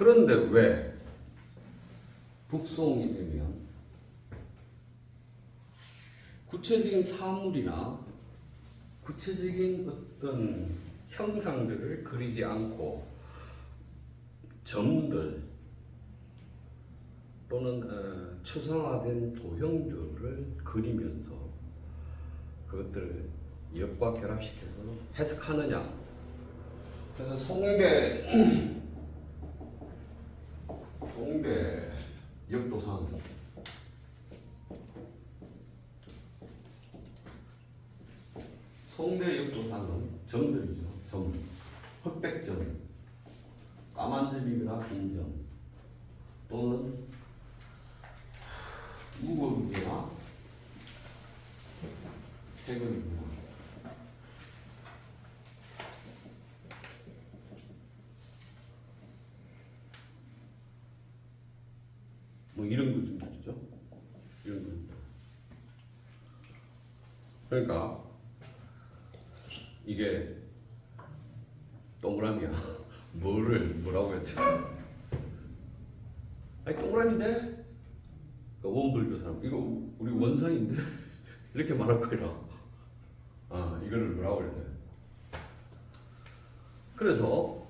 그런데 왜 북송이 되면 구체적인 사물이나 구체적인 어떤 형상들을 그리지 않고 점들 또는 추상화된 도형들을 그리면서 그것들을 역과 결합시켜서 해석하느냐. 그래서 송대 역도상 송대 역도상은 점들이죠. 점, 흑백점, 까만 점이거나 긴 점, 또는 우거기나 태극이나 뭐 이런 것들이죠. 이런 것들. 그러니까 이게 동그라미야. 뭐라고 했지? 아니 동그라미인데? 원불교 사람 이거 우리 원상인데? 이렇게 말할 거라. 이거를 뭐라고 해야 돼? 그래서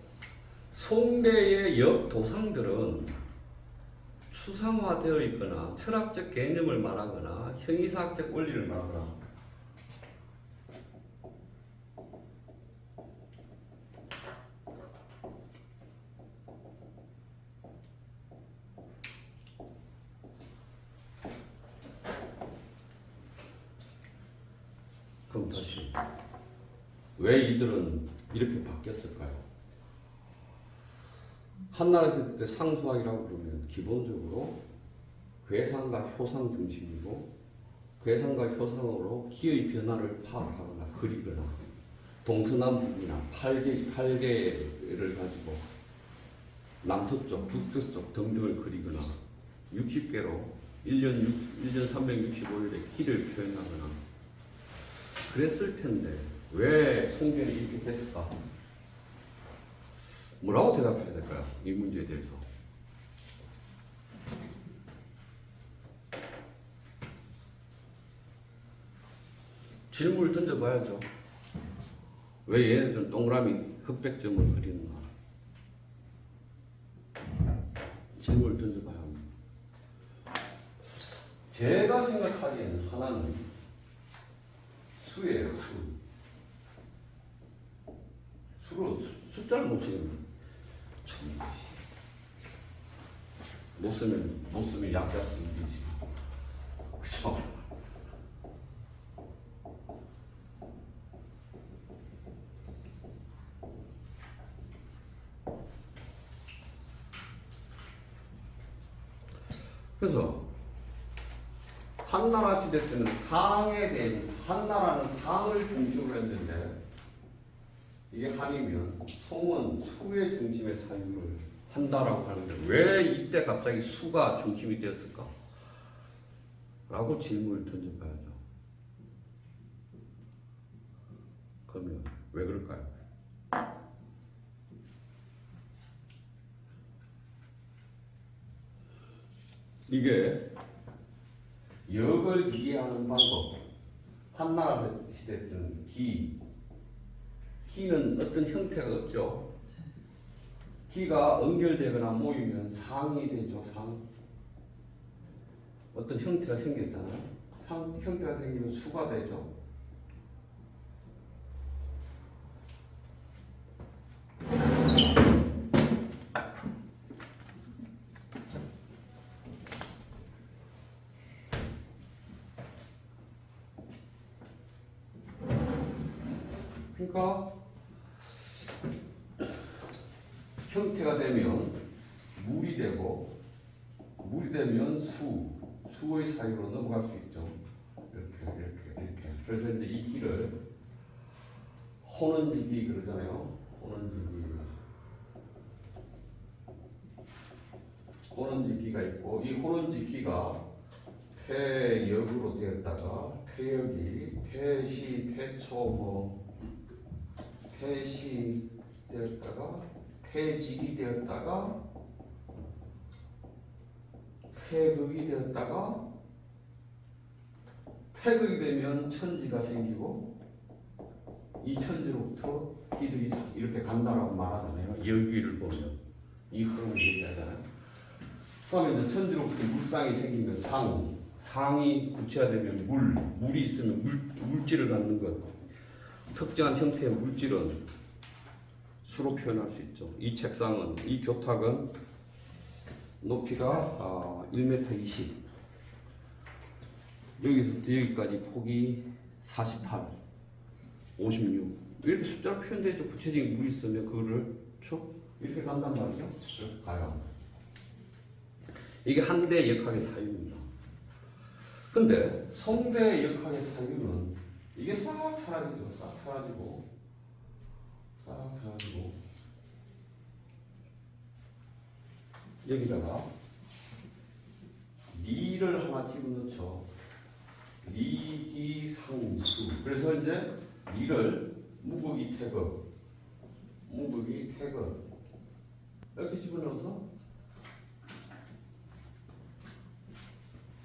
송대의 역도상들은 추상화되어 있거나 철학적 개념을 말하거나 형이사학적 원리를 말하거나 그럼 다시 왜 이들은 이렇게 바뀌었을까요? 한나라 있을 때 상수학이라고 그러면 기본적으로 괴상과 효상 중심이고 괴상과 효상으로 기의 변화를 파악하거나 그리거나 동서남북이나 8개를 가지고 남서쪽, 북서쪽 등등을 그리거나 60개로 1년 365일에 기를 표현하거나 그랬을 텐데 왜 송대는 이렇게 됐을까? 뭐라고 대답해야 될까요? 이 문제에 대해서. 질문을 던져봐야죠. 왜 얘네들은 동그라미 흑백점을 그리는가? 질문을 던져봐야 합니다. 제가 생각하기에는 하나는 수예요, 수. 수로 숫자를 못 쓰겠네. 못 쓰면 약자 쓰면 되지. 그쵸? 그래서 한나라 시대 때는 상에 대한 한나라는 상을 중심으로 했는데 이게 한이면 송은 수의 중심의 사유를 한다라고 하는데 왜 이때 갑자기 수가 중심이 되었을까? 라고 질문을 던져봐야죠. 그러면 왜 그럴까요? 이게 역을 이해하는 방법. 한나라 시대 때는 기는 어떤 형태가 없죠. 기가 연결되거나 모이면 상이 되죠. 상. 어떤 형태가 생겼잖아요. 형태가 생기면 수가 되죠. 그러니까 형태가 되면 물이 되고 물이 되면 수의 사이로 넘어갈 수 있죠. 이렇게. 그래서 이제 이 기를 혼원지기 그러잖아요. 혼원지기가 있고 이 혼원지기가 태역으로 되었다가 태역이 태시, 태초, 태시 되었다가 태직이 되었다가 태극이 되었다가 태극이 되면 천지가 생기고 이 천지로부터 기들이 이렇게 간다라고 말하잖아요. 여기를 보면 이 흐름을 얘기하잖아요. 그러면 이제 천지로부터 물상이 생기면 상이 구체화되면 물이 있으면 물질을 갖는 것. 특정한 형태의 물질은 수로 표현할 수 있죠. 이 책상은, 이 교탁은 높이가 1m 20. 여기서부터 여기까지 폭이 48, 56. 이렇게 숫자로 표현되죠. 구체적인 물이 있으면 그거를 쭉 이렇게 간단 말이죠. 쭉 가요. 이게 한 대 역학의 사유입니다. 근데 성대 역학의 사유는 이게 싹 사라지죠. 싹 사라지고 여기다가 리를 하나 집어넣죠. 리기상수. 그래서 이제 리를 무극이 태극 이렇게 집어넣어서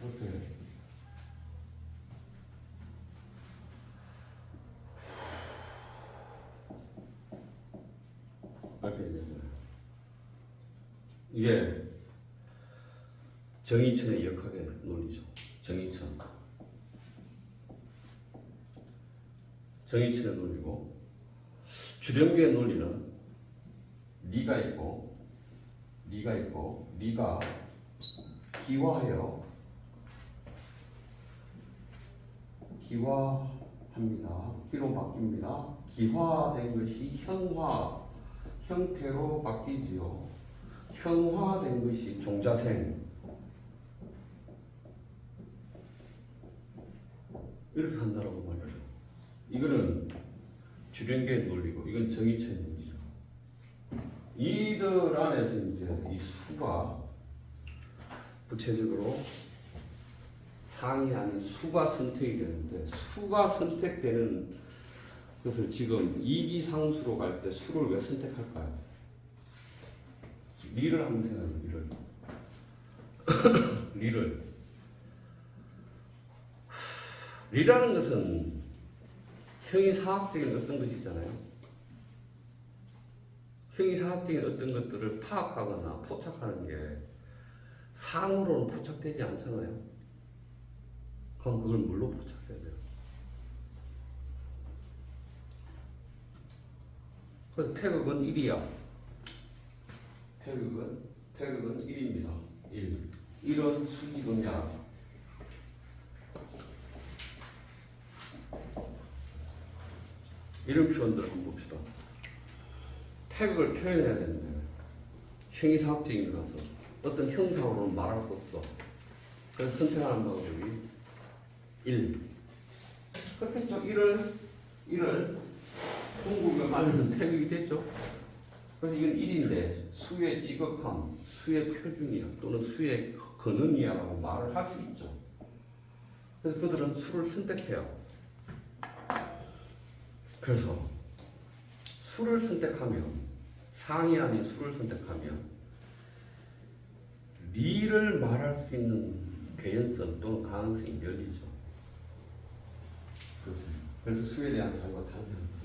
이렇게 이게 정인천의 역학의 논리죠. 정인천의 논리고, 주령교의 논리는 리가 있고 리가 기화해요. 기화합니다. 기로 바뀝니다. 기화된 것이 형태로 바뀌지요. 형화된 것이 종자생. 이렇게 한다라고 말이죠. 이거는 주령계의 논리고, 이건 정의체의 논리죠. 이들 안에서 이제 이 수가 구체적으로 상이 아닌 수가 선택이 되는데, 수가 선택되는 것을 지금 이기상수로 갈 때 수를 왜 선택할까요? 리를 한번 생각해요. 리라는 것은 형이상학적인 어떤 것이잖아요. 형이상학적인 어떤 것들을 파악하거나 포착하는 게 상으로는 포착되지 않잖아요. 그럼 그걸 뭘로 포착해야 돼요? 그래서 태극은 1이야. 태극은 1입니다. 1은 수직음량. 이런 표현들을 한번 봅시다. 태극을 표현해야 되는데 형이상학적인 거라서 어떤 형상으로는 말할 수 없어. 그래서 선택하는 방법이 1. 그렇겠죠. 1을 동국에 맞는 태극이 됐죠. 그래서 이건 1인데 수의 지극함, 수의 표준이야 또는 수의 근원이야라고 말을 할 수 있죠. 그래서 그들은 수를 선택해요. 그래서 수를 선택하면, 상이 아닌 수를 선택하면 리를 말할 수 있는 개연성 또는 가능성이 열리죠. 그렇습니다. 그래서 수에 대한 자유가 탄생합니다.